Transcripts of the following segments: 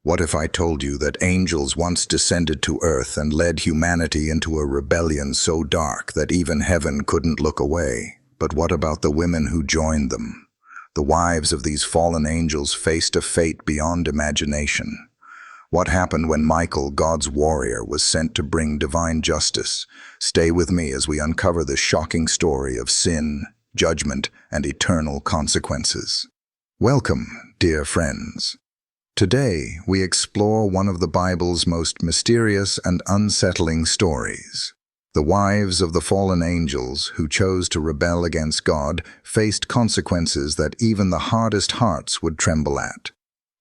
What if I told you that angels once descended to earth and led humanity into a rebellion so dark that even heaven couldn't look away? But what about the women who joined them? The wives of these fallen angels faced a fate beyond imagination. What happened when Michael, God's warrior, was sent to bring divine justice? Stay with me as we uncover the shocking story of sin, judgment, and eternal consequences. Welcome, dear friends. Today, we explore one of the Bible's most mysterious and unsettling stories. The wives of the fallen angels who chose to rebel against God faced consequences that even the hardest hearts would tremble at.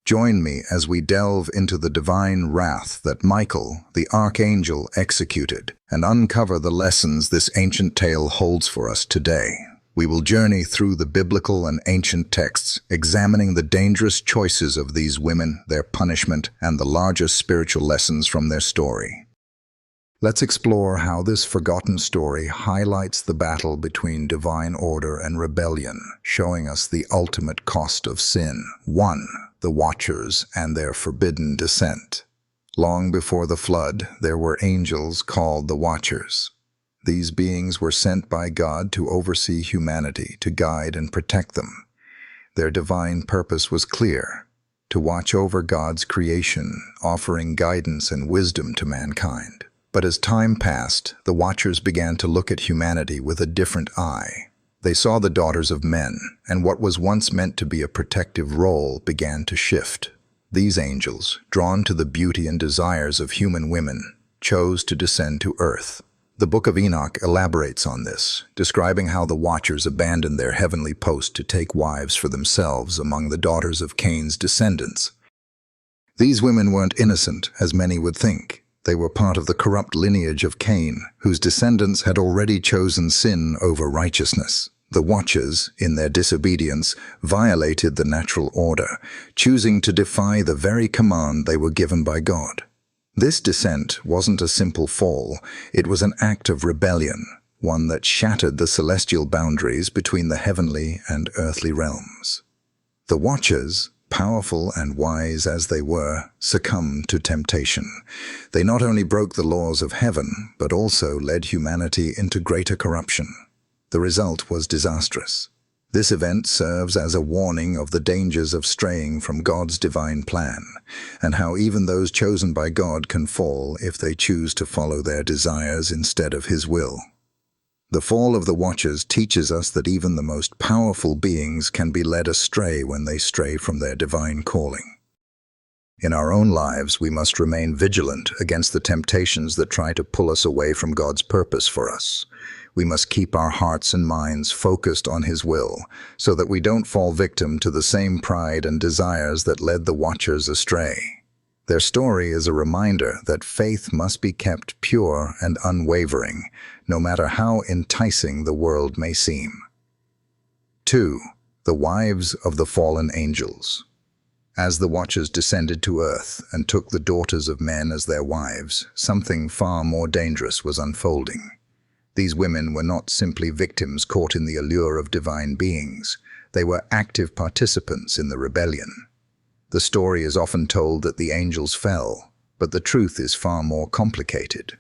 Join me as we delve into the divine wrath that Michael, the Archangel, executed, and uncover the lessons this ancient tale holds for us today. We will journey through the biblical and ancient texts, examining the dangerous choices of these women, their punishment, and the larger spiritual lessons from their story. Let's explore how this forgotten story highlights the battle between divine order and rebellion, showing us the ultimate cost of sin. 1. The Watchers and their forbidden descent. Long before the flood, there were angels called the Watchers. These beings were sent by God to oversee humanity, to guide and protect them. Their divine purpose was clear: to watch over God's creation, offering guidance and wisdom to mankind. But as time passed, the Watchers began to look at humanity with a different eye. They saw the daughters of men, and what was once meant to be a protective role began to shift. These angels, drawn to the beauty and desires of human women, chose to descend to earth. The Book of Enoch elaborates on this, describing how the Watchers abandoned their heavenly post to take wives for themselves among the daughters of Cain's descendants. These women weren't innocent, as many would think. They were part of the corrupt lineage of Cain, whose descendants had already chosen sin over righteousness. The Watchers, in their disobedience, violated the natural order, choosing to defy the very command they were given by God. This descent wasn't a simple fall, it was an act of rebellion, one that shattered the celestial boundaries between the heavenly and earthly realms. The Watchers, powerful and wise as they were, succumbed to temptation. They not only broke the laws of heaven, but also led humanity into greater corruption. The result was disastrous. This event serves as a warning of the dangers of straying from God's divine plan, and how even those chosen by God can fall if they choose to follow their desires instead of His will. The fall of the Watchers teaches us that even the most powerful beings can be led astray when they stray from their divine calling. In our own lives, we must remain vigilant against the temptations that try to pull us away from God's purpose for us. We must keep our hearts and minds focused on His will, so that we don't fall victim to the same pride and desires that led the Watchers astray. Their story is a reminder that faith must be kept pure and unwavering, no matter how enticing the world may seem. 2. The wives of the fallen angels. As the Watchers descended to earth and took the daughters of men as their wives, something far more dangerous was unfolding. These women were not simply victims caught in the allure of divine beings. They were active participants in the rebellion. The story is often told that the angels fell, but the truth is far more complicated.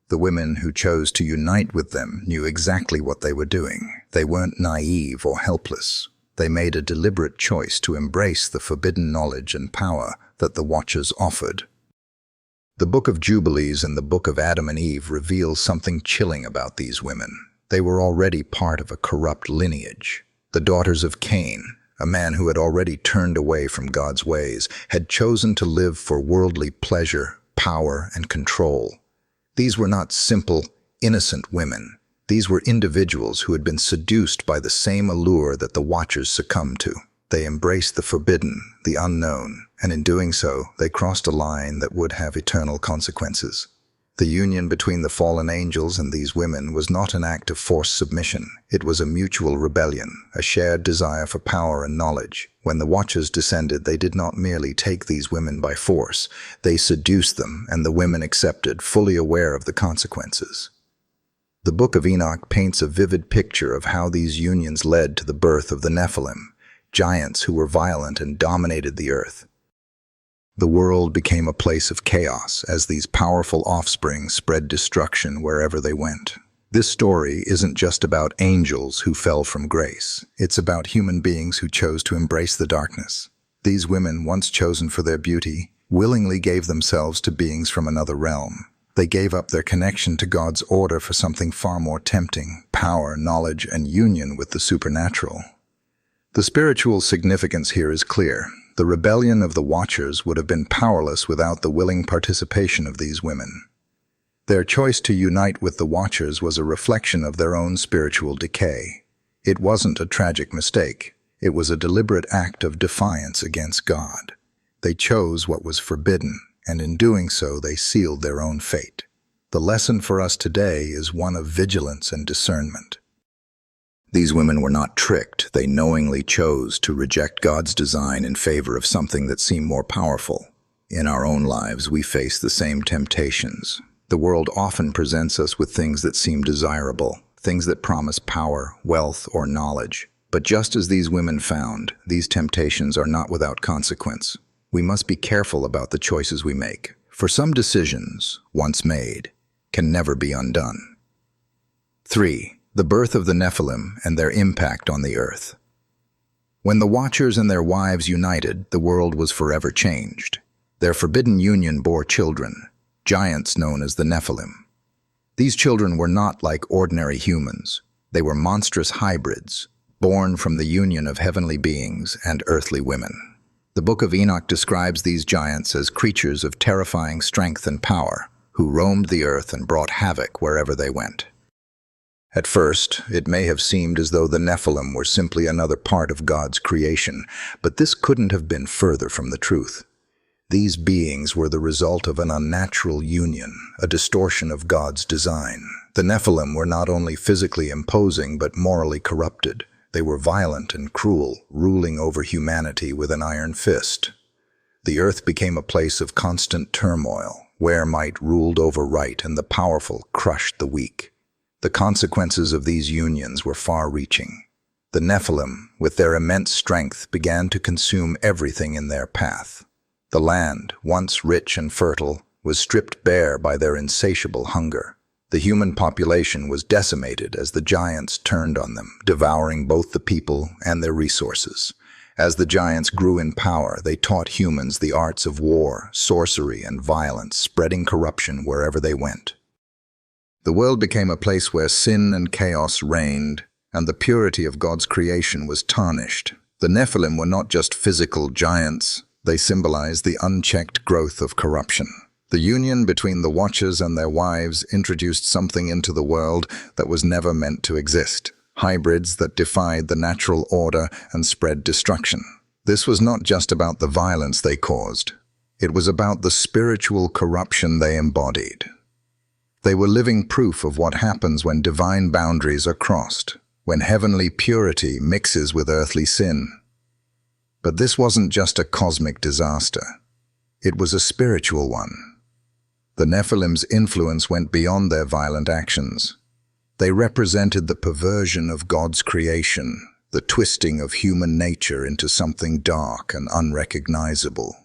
The women who chose to unite with them knew exactly what they were doing. They weren't naive or helpless. They made a deliberate choice to embrace the forbidden knowledge and power that the Watchers offered. The Book of Jubilees and the Book of Adam and Eve reveal something chilling about these women. They were already part of a corrupt lineage. The daughters of Cain, a man who had already turned away from God's ways, had chosen to live for worldly pleasure, power, and control. These were not simple, innocent women. These were individuals who had been seduced by the same allure that the Watchers succumbed to. They embraced the forbidden, the unknown, and in doing so, they crossed a line that would have eternal consequences. The union between the fallen angels and these women was not an act of forced submission. It was a mutual rebellion, a shared desire for power and knowledge. When the Watchers descended, they did not merely take these women by force. They seduced them, and the women accepted, fully aware of the consequences. The Book of Enoch paints a vivid picture of how these unions led to the birth of the Nephilim, giants who were violent and dominated the earth. The world became a place of chaos as these powerful offspring spread destruction wherever they went. This story isn't just about angels who fell from grace. It's about human beings who chose to embrace the darkness. These women, once chosen for their beauty, willingly gave themselves to beings from another realm. They gave up their connection to God's order for something far more tempting: power, knowledge, and union with the supernatural. The spiritual significance here is clear. The rebellion of the Watchers would have been powerless without the willing participation of these women. Their choice to unite with the Watchers was a reflection of their own spiritual decay. It wasn't a tragic mistake. It was a deliberate act of defiance against God. They chose what was forbidden, and in doing so they sealed their own fate. The lesson for us today is one of vigilance and discernment. These women were not tricked. They knowingly chose to reject God's design in favor of something that seemed more powerful. In our own lives, we face the same temptations. The world often presents us with things that seem desirable, things that promise power, wealth, or knowledge. But just as these women found, these temptations are not without consequence. We must be careful about the choices we make, for some decisions, once made, can never be undone. 3. The birth of the Nephilim and their impact on the earth. When the Watchers and their wives united, the world was forever changed. Their forbidden union bore children, giants known as the Nephilim. These children were not like ordinary humans. They were monstrous hybrids, born from the union of heavenly beings and earthly women. The Book of Enoch describes these giants as creatures of terrifying strength and power, who roamed the earth and brought havoc wherever they went. At first, it may have seemed as though the Nephilim were simply another part of God's creation, but this couldn't have been further from the truth. These beings were the result of an unnatural union, a distortion of God's design. The Nephilim were not only physically imposing but morally corrupted. They were violent and cruel, ruling over humanity with an iron fist. The earth became a place of constant turmoil, where might ruled over right and the powerful crushed the weak. The consequences of these unions were far-reaching. The Nephilim, with their immense strength, began to consume everything in their path. The land, once rich and fertile, was stripped bare by their insatiable hunger. The human population was decimated as the giants turned on them, devouring both the people and their resources. As the giants grew in power, they taught humans the arts of war, sorcery, and violence, spreading corruption wherever they went. The world became a place where sin and chaos reigned, and the purity of God's creation was tarnished. The Nephilim were not just physical giants. They symbolized the unchecked growth of corruption. The union between the Watchers and their wives introduced something into the world that was never meant to exist: hybrids that defied the natural order and spread destruction. This was not just about the violence they caused. It was about the spiritual corruption they embodied. They were living proof of what happens when divine boundaries are crossed, when heavenly purity mixes with earthly sin. But this wasn't just a cosmic disaster. It was a spiritual one. The Nephilim's influence went beyond their violent actions. They represented the perversion of God's creation, the twisting of human nature into something dark and unrecognizable.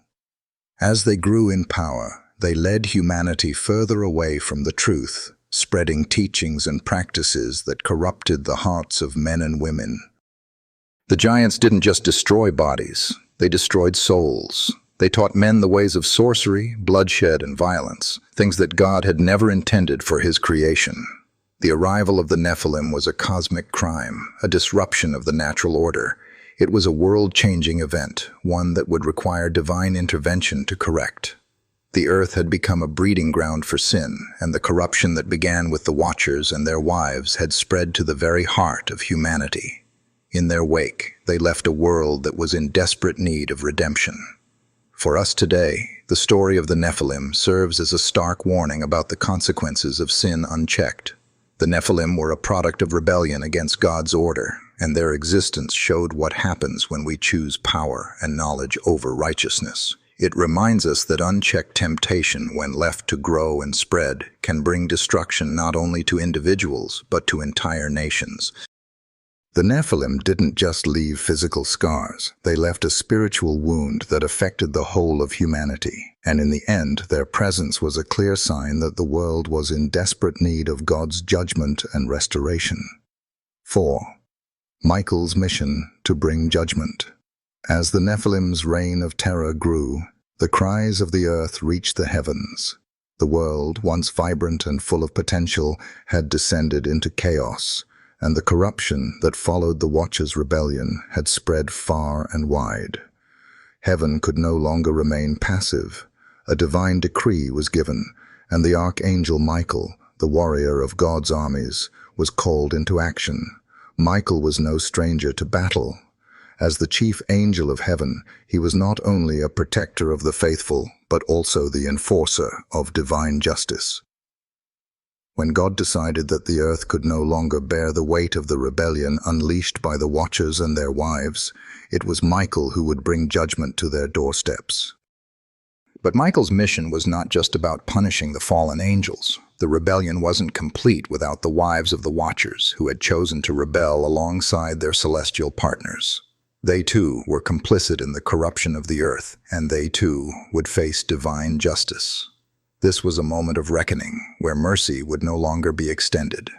As they grew in power, they led humanity further away from the truth, spreading teachings and practices that corrupted the hearts of men and women. The giants didn't just destroy bodies, they destroyed souls. They taught men the ways of sorcery, bloodshed, and violence, things that God had never intended for his creation. The arrival of the Nephilim was a cosmic crime, a disruption of the natural order. It was a world-changing event, one that would require divine intervention to correct. The earth had become a breeding ground for sin, and the corruption that began with the Watchers and their wives had spread to the very heart of humanity. In their wake, they left a world that was in desperate need of redemption. For us today, the story of the Nephilim serves as a stark warning about the consequences of sin unchecked. The Nephilim were a product of rebellion against God's order, and their existence showed what happens when we choose power and knowledge over righteousness. It reminds us that unchecked temptation, when left to grow and spread, can bring destruction not only to individuals, but to entire nations. The Nephilim didn't just leave physical scars, they left a spiritual wound that affected the whole of humanity. And in the end, their presence was a clear sign that the world was in desperate need of God's judgment and restoration. 4. Michael's mission to bring judgment. As the Nephilim's reign of terror grew, the cries of the earth reached the heavens. The world, once vibrant and full of potential, had descended into chaos, and the corruption that followed the Watchers' rebellion had spread far and wide. Heaven could no longer remain passive. A divine decree was given, and the Archangel Michael, the warrior of God's armies, was called into action. Michael was no stranger to battle. As the chief angel of heaven, he was not only a protector of the faithful, but also the enforcer of divine justice. When God decided that the earth could no longer bear the weight of the rebellion unleashed by the Watchers and their wives, it was Michael who would bring judgment to their doorsteps. But Michael's mission was not just about punishing the fallen angels. The rebellion wasn't complete without the wives of the Watchers, who had chosen to rebel alongside their celestial partners. They too were complicit in the corruption of the earth, and they too would face divine justice. This was a moment of reckoning, where mercy would no longer be extended.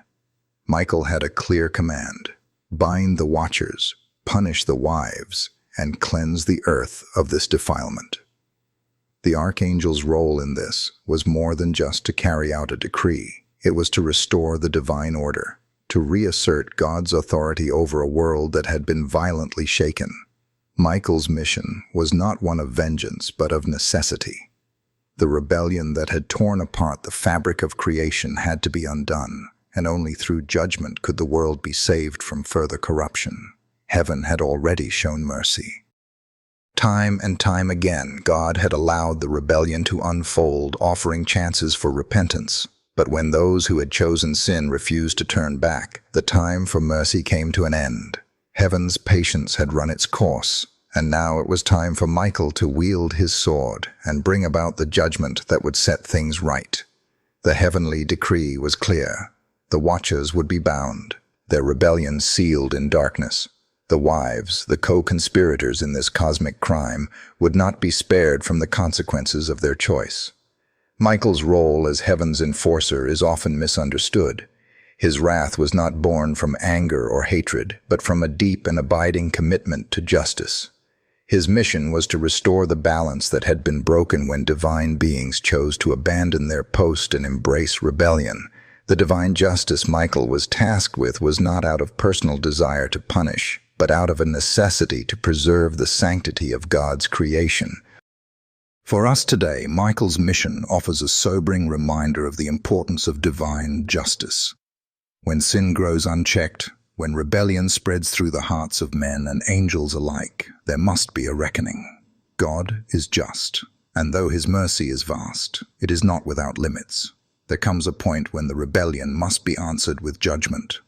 Michael had a clear command: bind the Watchers, punish the wives, and cleanse the earth of this defilement. The Archangel's role in this was more than just to carry out a decree. It was to restore the divine order, to reassert God's authority over a world that had been violently shaken. Michael's mission was not one of vengeance, but of necessity. The rebellion that had torn apart the fabric of creation had to be undone, and only through judgment could the world be saved from further corruption. Heaven had already shown mercy. Time and time again, God had allowed the rebellion to unfold, offering chances for repentance. But when those who had chosen sin refused to turn back, the time for mercy came to an end. Heaven's patience had run its course, and now it was time for Michael to wield his sword and bring about the judgment that would set things right. The heavenly decree was clear. The Watchers would be bound, their rebellion sealed in darkness. The wives, the co-conspirators in this cosmic crime, would not be spared from the consequences of their choice. Michael's role as heaven's enforcer is often misunderstood. His wrath was not born from anger or hatred, but from a deep and abiding commitment to justice. His mission was to restore the balance that had been broken when divine beings chose to abandon their post and embrace rebellion. The divine justice Michael was tasked with was not out of personal desire to punish, but out of a necessity to preserve the sanctity of God's creation. For us today, Michael's mission offers a sobering reminder of the importance of divine justice. When sin grows unchecked, when rebellion spreads through the hearts of men and angels alike, there must be a reckoning. God is just, and though his mercy is vast, it is not without limits. There comes a point when the rebellion must be answered with judgment.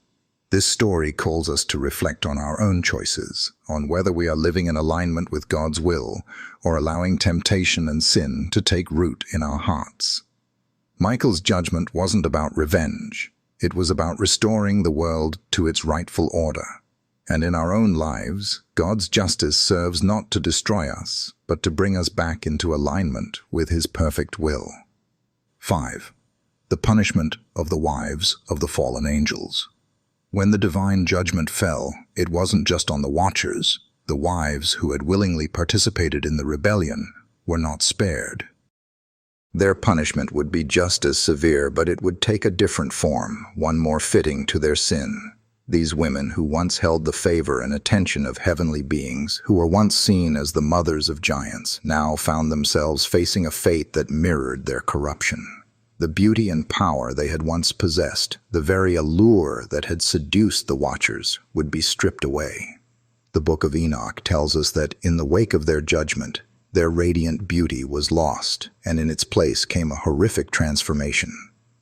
This story calls us to reflect on our own choices, on whether we are living in alignment with God's will or allowing temptation and sin to take root in our hearts. Michael's judgment wasn't about revenge. It was about restoring the world to its rightful order. And in our own lives, God's justice serves not to destroy us, but to bring us back into alignment with his perfect will. 5. The punishment of the wives of the fallen angels. When the divine judgment fell, it wasn't just on the Watchers. The wives who had willingly participated in the rebellion were not spared. Their punishment would be just as severe, but it would take a different form, one more fitting to their sin. These women, who once held the favor and attention of heavenly beings, who were once seen as the mothers of giants, now found themselves facing a fate that mirrored their corruption. The beauty and power they had once possessed, the very allure that had seduced the Watchers, would be stripped away. The Book of Enoch tells us that in the wake of their judgment, their radiant beauty was lost, and in its place came a horrific transformation.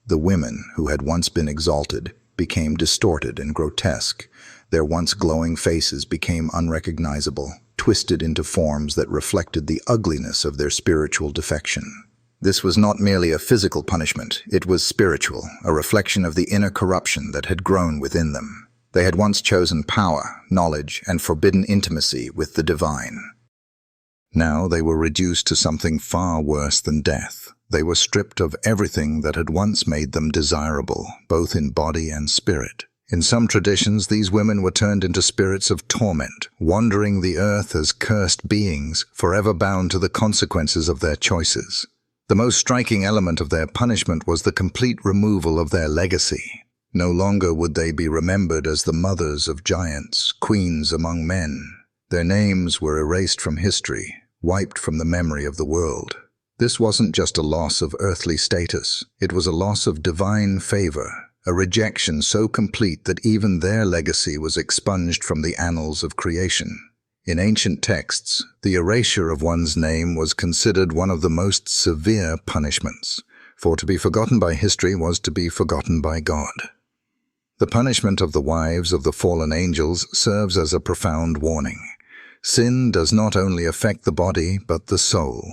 The women, who had once been exalted, became distorted and grotesque. Their once glowing faces became unrecognizable, twisted into forms that reflected the ugliness of their spiritual defection. This was not merely a physical punishment, it was spiritual, a reflection of the inner corruption that had grown within them. They had once chosen power, knowledge, and forbidden intimacy with the divine. Now they were reduced to something far worse than death. They were stripped of everything that had once made them desirable, both in body and spirit. In some traditions, these women were turned into spirits of torment, wandering the earth as cursed beings, forever bound to the consequences of their choices. The most striking element of their punishment was the complete removal of their legacy. No longer would they be remembered as the mothers of giants, queens among men. Their names were erased from history, wiped from the memory of the world. This wasn't just a loss of earthly status, it was a loss of divine favor, a rejection so complete that even their legacy was expunged from the annals of creation. In ancient texts, the erasure of one's name was considered one of the most severe punishments, for to be forgotten by history was to be forgotten by God. The punishment of the wives of the fallen angels serves as a profound warning. Sin does not only affect the body, but the soul.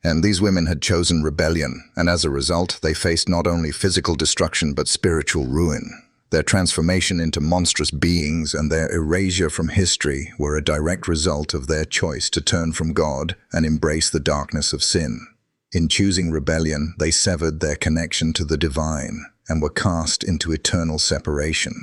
And these women had chosen rebellion, and as a result, they faced not only physical destruction but spiritual ruin. Their transformation into monstrous beings and their erasure from history were a direct result of their choice to turn from God and embrace the darkness of sin. In choosing rebellion, they severed their connection to the divine and were cast into eternal separation.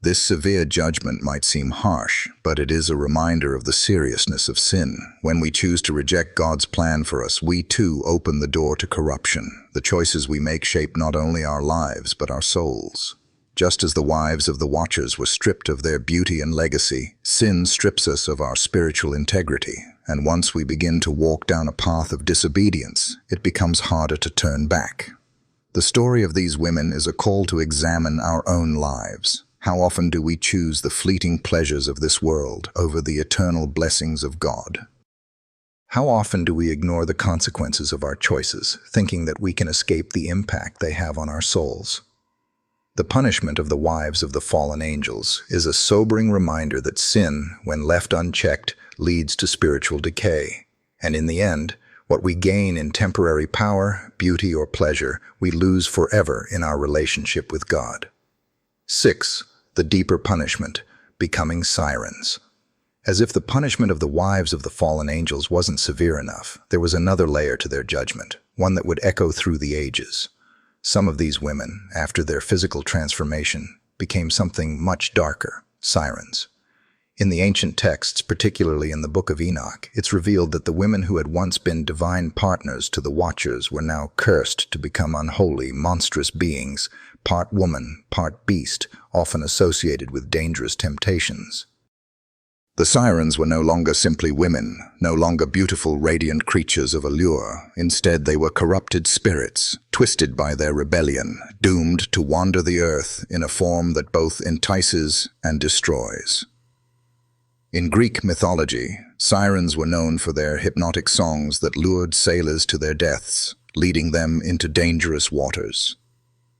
This severe judgment might seem harsh, but it is a reminder of the seriousness of sin. When we choose to reject God's plan for us, we too open the door to corruption. The choices we make shape not only our lives, but our souls. Just as the wives of the Watchers were stripped of their beauty and legacy, sin strips us of our spiritual integrity. And once we begin to walk down a path of disobedience, it becomes harder to turn back. The story of these women is a call to examine our own lives. How often do we choose the fleeting pleasures of this world over the eternal blessings of God? How often do we ignore the consequences of our choices, thinking that we can escape the impact they have on our souls? The punishment of the wives of the fallen angels is a sobering reminder that sin, when left unchecked, leads to spiritual decay. And in the end, what we gain in temporary power, beauty, or pleasure, we lose forever in our relationship with God. 6. The deeper punishment, becoming sirens. As if the punishment of the wives of the fallen angels wasn't severe enough, there was another layer to their judgment, one that would echo through the ages. Some of these women, after their physical transformation, became something much darker, sirens. In the ancient texts, particularly in the Book of Enoch, it's revealed that the women who had once been divine partners to the Watchers were now cursed to become unholy, monstrous beings, part woman, part beast, often associated with dangerous temptations. The sirens were no longer simply women, no longer beautiful, radiant creatures of allure. Instead, they were corrupted spirits, twisted by their rebellion, doomed to wander the earth in a form that both entices and destroys. In Greek mythology, sirens were known for their hypnotic songs that lured sailors to their deaths, leading them into dangerous waters.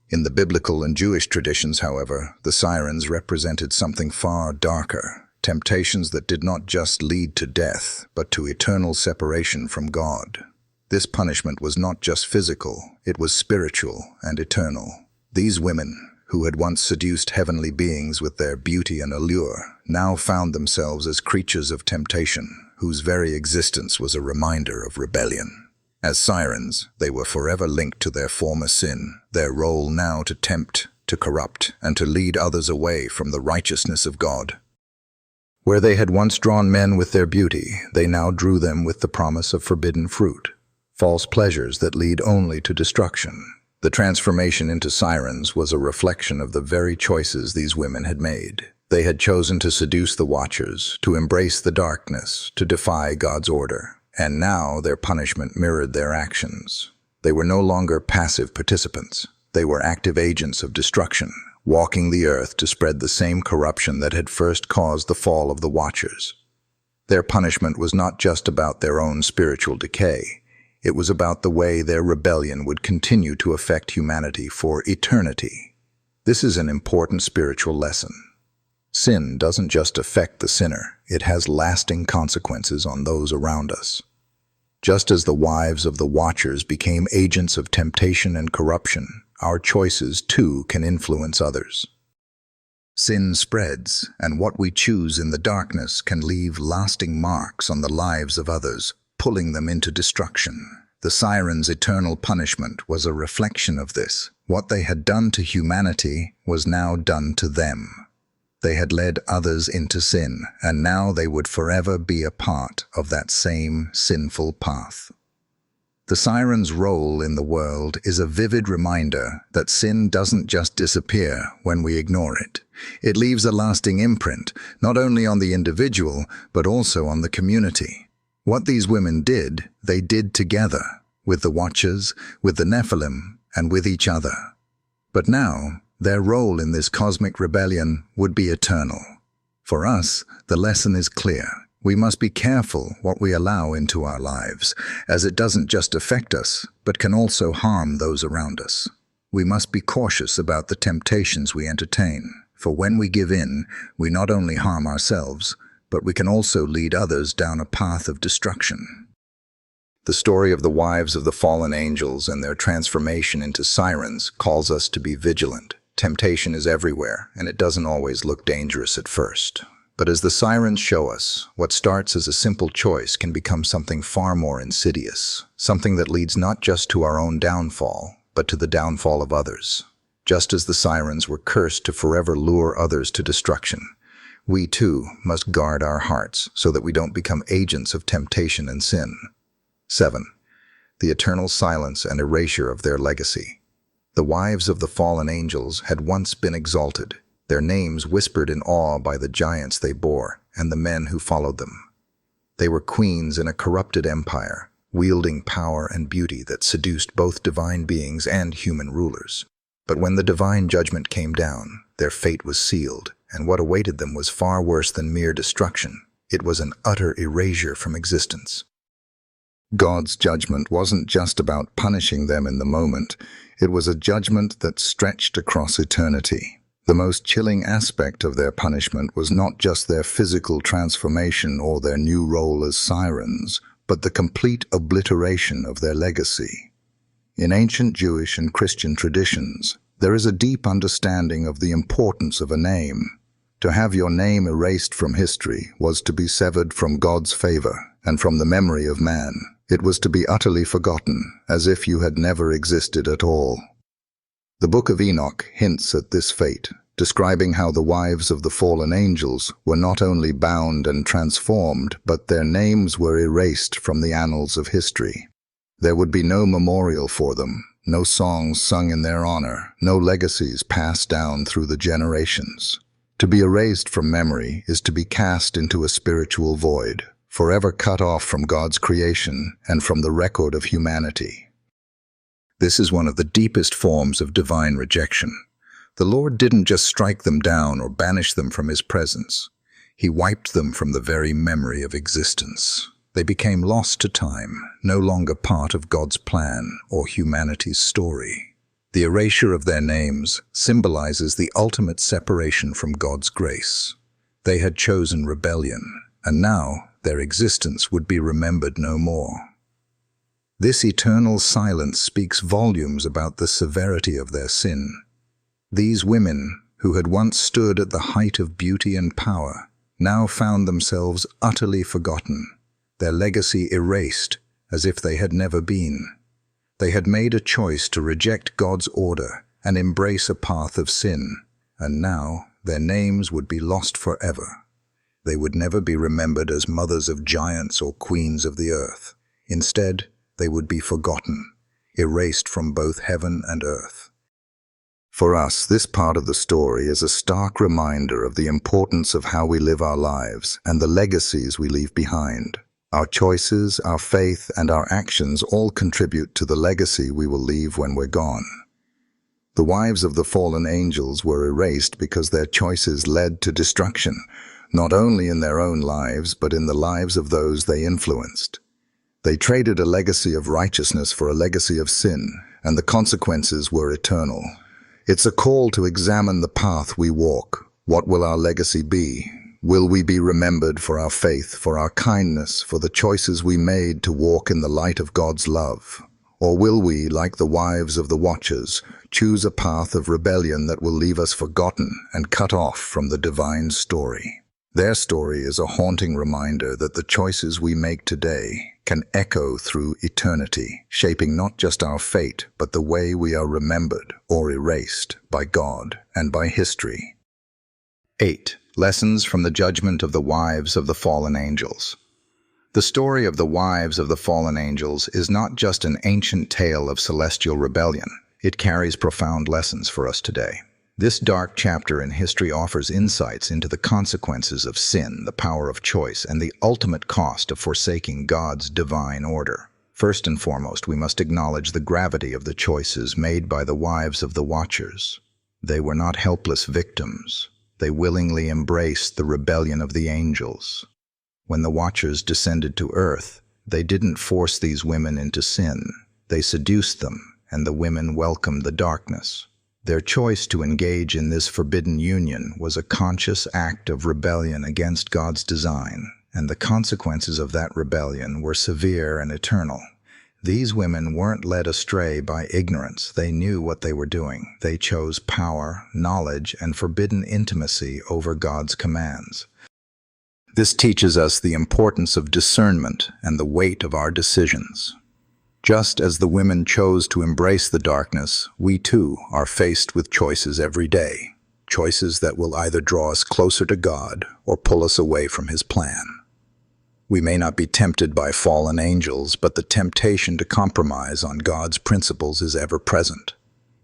In the biblical and Jewish traditions, however, the sirens represented something far darker, temptations that did not just lead to death, but to eternal separation from God. This punishment was not just physical, it was spiritual and eternal. These women, who had once seduced heavenly beings with their beauty and allure, now found themselves as creatures of temptation, whose very existence was a reminder of rebellion. As sirens, they were forever linked to their former sin, their role now to tempt, to corrupt, and to lead others away from the righteousness of God. Where they had once drawn men with their beauty, they now drew them with the promise of forbidden fruit, false pleasures that lead only to destruction. The transformation into sirens was a reflection of the very choices these women had made. They had chosen to seduce the Watchers, to embrace the darkness, to defy God's order. And now their punishment mirrored their actions. They were no longer passive participants. They were active agents of destruction, walking the earth to spread the same corruption that had first caused the fall of the Watchers. Their punishment was not just about their own spiritual decay. It was about the way their rebellion would continue to affect humanity for eternity. This is an important spiritual lesson. Sin doesn't just affect the sinner, it has lasting consequences on those around us. Just as the wives of the Watchers became agents of temptation and corruption, our choices too can influence others. Sin spreads, and what we choose in the darkness can leave lasting marks on the lives of others, pulling them into destruction. The sirens' eternal punishment was a reflection of this. What they had done to humanity was now done to them. They had led others into sin, and now they would forever be a part of that same sinful path. The siren's role in the world is a vivid reminder that sin doesn't just disappear when we ignore it. It leaves a lasting imprint, not only on the individual, but also on the community. What these women did, they did together, with the Watchers, with the Nephilim, and with each other. But now, their role in this cosmic rebellion would be eternal. For us, the lesson is clear. We must be careful what we allow into our lives, as it doesn't just affect us, but can also harm those around us. We must be cautious about the temptations we entertain, for when we give in, we not only harm ourselves, but we can also lead others down a path of destruction. The story of the wives of the fallen angels and their transformation into sirens calls us to be vigilant. Temptation is everywhere, and it doesn't always look dangerous at first. But as the sirens show us, what starts as a simple choice can become something far more insidious, something that leads not just to our own downfall, but to the downfall of others. Just as the sirens were cursed to forever lure others to destruction, we too must guard our hearts so that we don't become agents of temptation and sin. 7. The eternal silence and erasure of their legacy. The wives of the fallen angels had once been exalted, their names whispered in awe by the giants they bore and the men who followed them. They were queens in a corrupted empire, wielding power and beauty that seduced both divine beings and human rulers. But when the divine judgment came down, their fate was sealed, and what awaited them was far worse than mere destruction. It was an utter erasure from existence. God's judgment wasn't just about punishing them in the moment. It was a judgment that stretched across eternity. The most chilling aspect of their punishment was not just their physical transformation or their new role as sirens, but the complete obliteration of their legacy. In ancient Jewish and Christian traditions, there is a deep understanding of the importance of a name. To have your name erased from history was to be severed from God's favor and from the memory of man. It was to be utterly forgotten, as if you had never existed at all. The Book of Enoch hints at this fate, describing how the wives of the fallen angels were not only bound and transformed, but their names were erased from the annals of history. There would be no memorial for them, no songs sung in their honor, no legacies passed down through the generations. To be erased from memory is to be cast into a spiritual void, forever cut off from God's creation and from the record of humanity. This is one of the deepest forms of divine rejection. The Lord didn't just strike them down or banish them from His presence. He wiped them from the very memory of existence. They became lost to time, no longer part of God's plan or humanity's story. The erasure of their names symbolizes the ultimate separation from God's grace. They had chosen rebellion, and now their existence would be remembered no more. This eternal silence speaks volumes about the severity of their sin. These women, who had once stood at the height of beauty and power, now found themselves utterly forgotten, their legacy erased as if they had never been. They had made a choice to reject God's order and embrace a path of sin, and now their names would be lost forever. They would never be remembered as mothers of giants or queens of the earth. Instead, they would be forgotten, erased from both heaven and earth. For us, this part of the story is a stark reminder of the importance of how we live our lives and the legacies we leave behind. Our choices, our faith, and our actions all contribute to the legacy we will leave when we're gone. The wives of the fallen angels were erased because their choices led to destruction, not only in their own lives, but in the lives of those they influenced. They traded a legacy of righteousness for a legacy of sin, and the consequences were eternal. It's a call to examine the path we walk. What will our legacy be? Will we be remembered for our faith, for our kindness, for the choices we made to walk in the light of God's love? Or will we, like the wives of the Watchers, choose a path of rebellion that will leave us forgotten and cut off from the divine story? Their story is a haunting reminder that the choices we make today can echo through eternity, shaping not just our fate, but the way we are remembered or erased by God and by history. 8. Lessons from the judgment of the wives of the fallen angels. The story of the wives of the fallen angels is not just an ancient tale of celestial rebellion. It carries profound lessons for us today. This dark chapter in history offers insights into the consequences of sin, the power of choice, and the ultimate cost of forsaking God's divine order. First and foremost, we must acknowledge the gravity of the choices made by the wives of the Watchers. They were not helpless victims. They willingly embraced the rebellion of the angels. When the Watchers descended to earth, they didn't force these women into sin. They seduced them, and the women welcomed the darkness. Their choice to engage in this forbidden union was a conscious act of rebellion against God's design, and the consequences of that rebellion were severe and eternal. These women weren't led astray by ignorance. They knew what they were doing. They chose power, knowledge, and forbidden intimacy over God's commands. This teaches us the importance of discernment and the weight of our decisions. Just as the women chose to embrace the darkness, we too are faced with choices every day. Choices that will either draw us closer to God or pull us away from His plan. We may not be tempted by fallen angels, but the temptation to compromise on God's principles is ever present.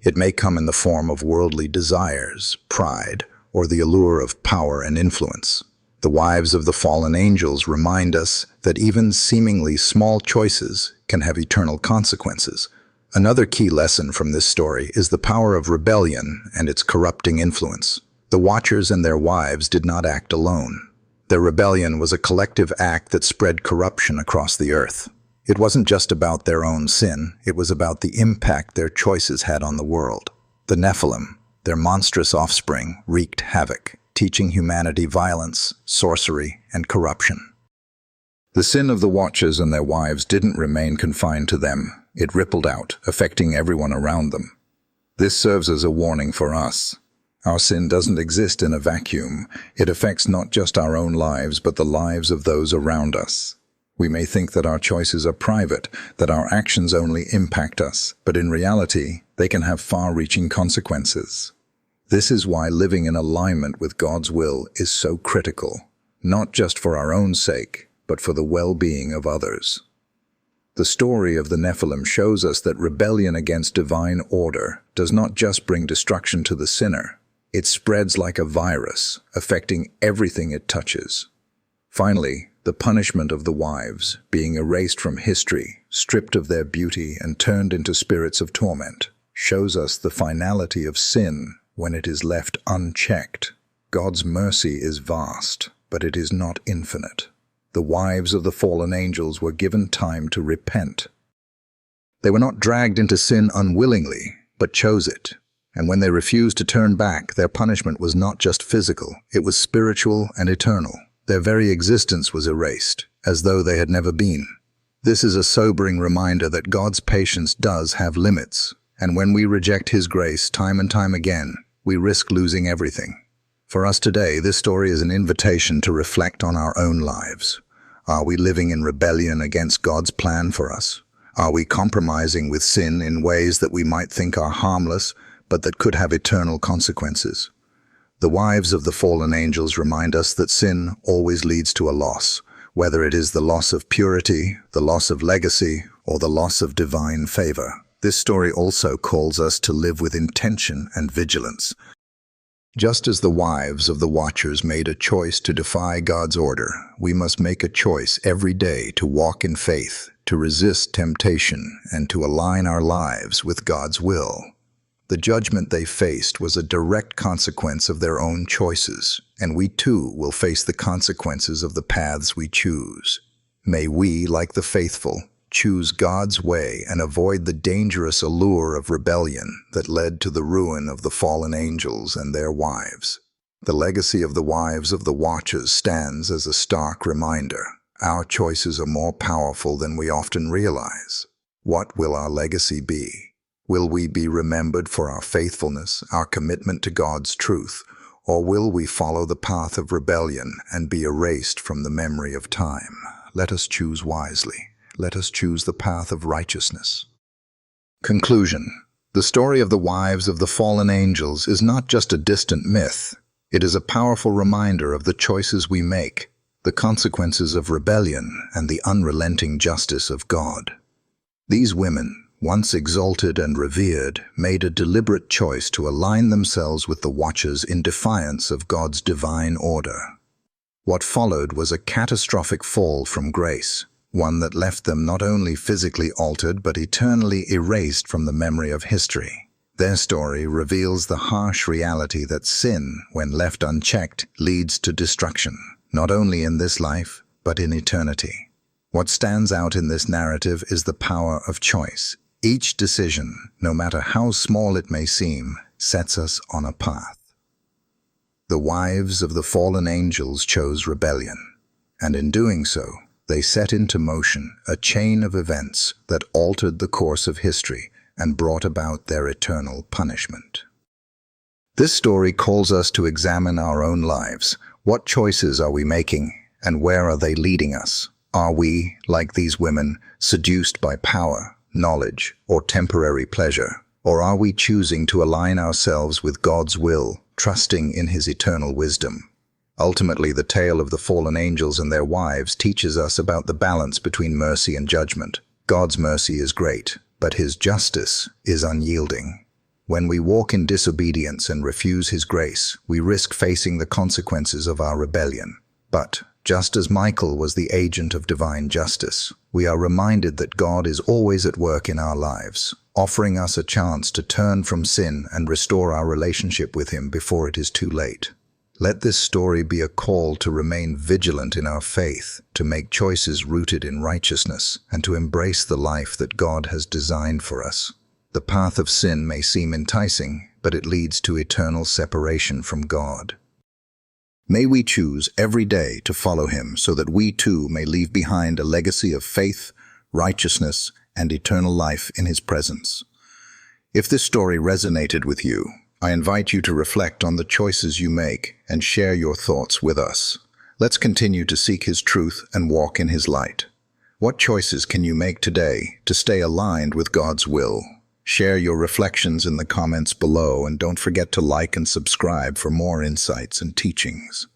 It may come in the form of worldly desires, pride, or the allure of power and influence. The wives of the fallen angels remind us that even seemingly small choices can have eternal consequences. Another key lesson from this story is the power of rebellion and its corrupting influence. The Watchers and their wives did not act alone. Their rebellion was a collective act that spread corruption across the earth. It wasn't just about their own sin, it was about the impact their choices had on the world. The Nephilim, their monstrous offspring, wreaked havoc, teaching humanity violence, sorcery, and corruption. The sin of the Watchers and their wives didn't remain confined to them. It rippled out, affecting everyone around them. This serves as a warning for us. Our sin doesn't exist in a vacuum. It affects not just our own lives, but the lives of those around us. We may think that our choices are private, that our actions only impact us, but in reality, they can have far-reaching consequences. This is why living in alignment with God's will is so critical, not just for our own sake, but for the well-being of others. The story of the Nephilim shows us that rebellion against divine order does not just bring destruction to the sinner. It spreads like a virus, affecting everything it touches. Finally, the punishment of the wives, being erased from history, stripped of their beauty and turned into spirits of torment, shows us the finality of sin when it is left unchecked. God's mercy is vast, but it is not infinite. The wives of the fallen angels were given time to repent. They were not dragged into sin unwillingly, but chose it. And when they refused to turn back, their punishment was not just physical, it was spiritual and eternal. Their very existence was erased, as though they had never been. This is a sobering reminder that God's patience does have limits, and when we reject His grace time and time again, we risk losing everything. For us today, this story is an invitation to reflect on our own lives. Are we living in rebellion against God's plan for us? Are we compromising with sin in ways that we might think are harmless, but that could have eternal consequences? The wives of the fallen angels remind us that sin always leads to a loss, whether it is the loss of purity, the loss of legacy, or the loss of divine favor. This story also calls us to live with intention and vigilance. Just as the wives of the Watchers made a choice to defy God's order, we must make a choice every day to walk in faith, to resist temptation, and to align our lives with God's will. The judgment they faced was a direct consequence of their own choices, and we too will face the consequences of the paths we choose. May we, like the faithful, choose God's way and avoid the dangerous allure of rebellion that led to the ruin of the fallen angels and their wives. The legacy of the wives of the Watchers stands as a stark reminder. Our choices are more powerful than we often realize. What will our legacy be? Will we be remembered for our faithfulness, our commitment to God's truth, or will we follow the path of rebellion and be erased from the memory of time? Let us choose wisely. Let us choose the path of righteousness. Conclusion. The story of the wives of the fallen angels is not just a distant myth. It is a powerful reminder of the choices we make, the consequences of rebellion, and the unrelenting justice of God. These women, once exalted and revered, made a deliberate choice to align themselves with the Watchers in defiance of God's divine order. What followed was a catastrophic fall from grace, one that left them not only physically altered but eternally erased from the memory of history. Their story reveals the harsh reality that sin, when left unchecked, leads to destruction, not only in this life, but in eternity. What stands out in this narrative is the power of choice. Each decision, no matter how small it may seem, sets us on a path. The wives of the fallen angels chose rebellion, and in doing so, they set into motion a chain of events that altered the course of history and brought about their eternal punishment. This story calls us to examine our own lives. What choices are we making, and where are they leading us? Are we, like these women, seduced by power, knowledge, or temporary pleasure? Or are we choosing to align ourselves with God's will, trusting in His eternal wisdom? Ultimately, the tale of the fallen angels and their wives teaches us about the balance between mercy and judgment. God's mercy is great, but His justice is unyielding. When we walk in disobedience and refuse His grace, we risk facing the consequences of our rebellion. But, just as Michael was the agent of divine justice, we are reminded that God is always at work in our lives, offering us a chance to turn from sin and restore our relationship with Him before it is too late. Let this story be a call to remain vigilant in our faith, to make choices rooted in righteousness, and to embrace the life that God has designed for us. The path of sin may seem enticing, but it leads to eternal separation from God. May we choose every day to follow Him so that we too may leave behind a legacy of faith, righteousness, and eternal life in His presence. If this story resonated with you, I invite you to reflect on the choices you make and share your thoughts with us. Let's continue to seek His truth and walk in His light. What choices can you make today to stay aligned with God's will? Share your reflections in the comments below, and don't forget to like and subscribe for more insights and teachings.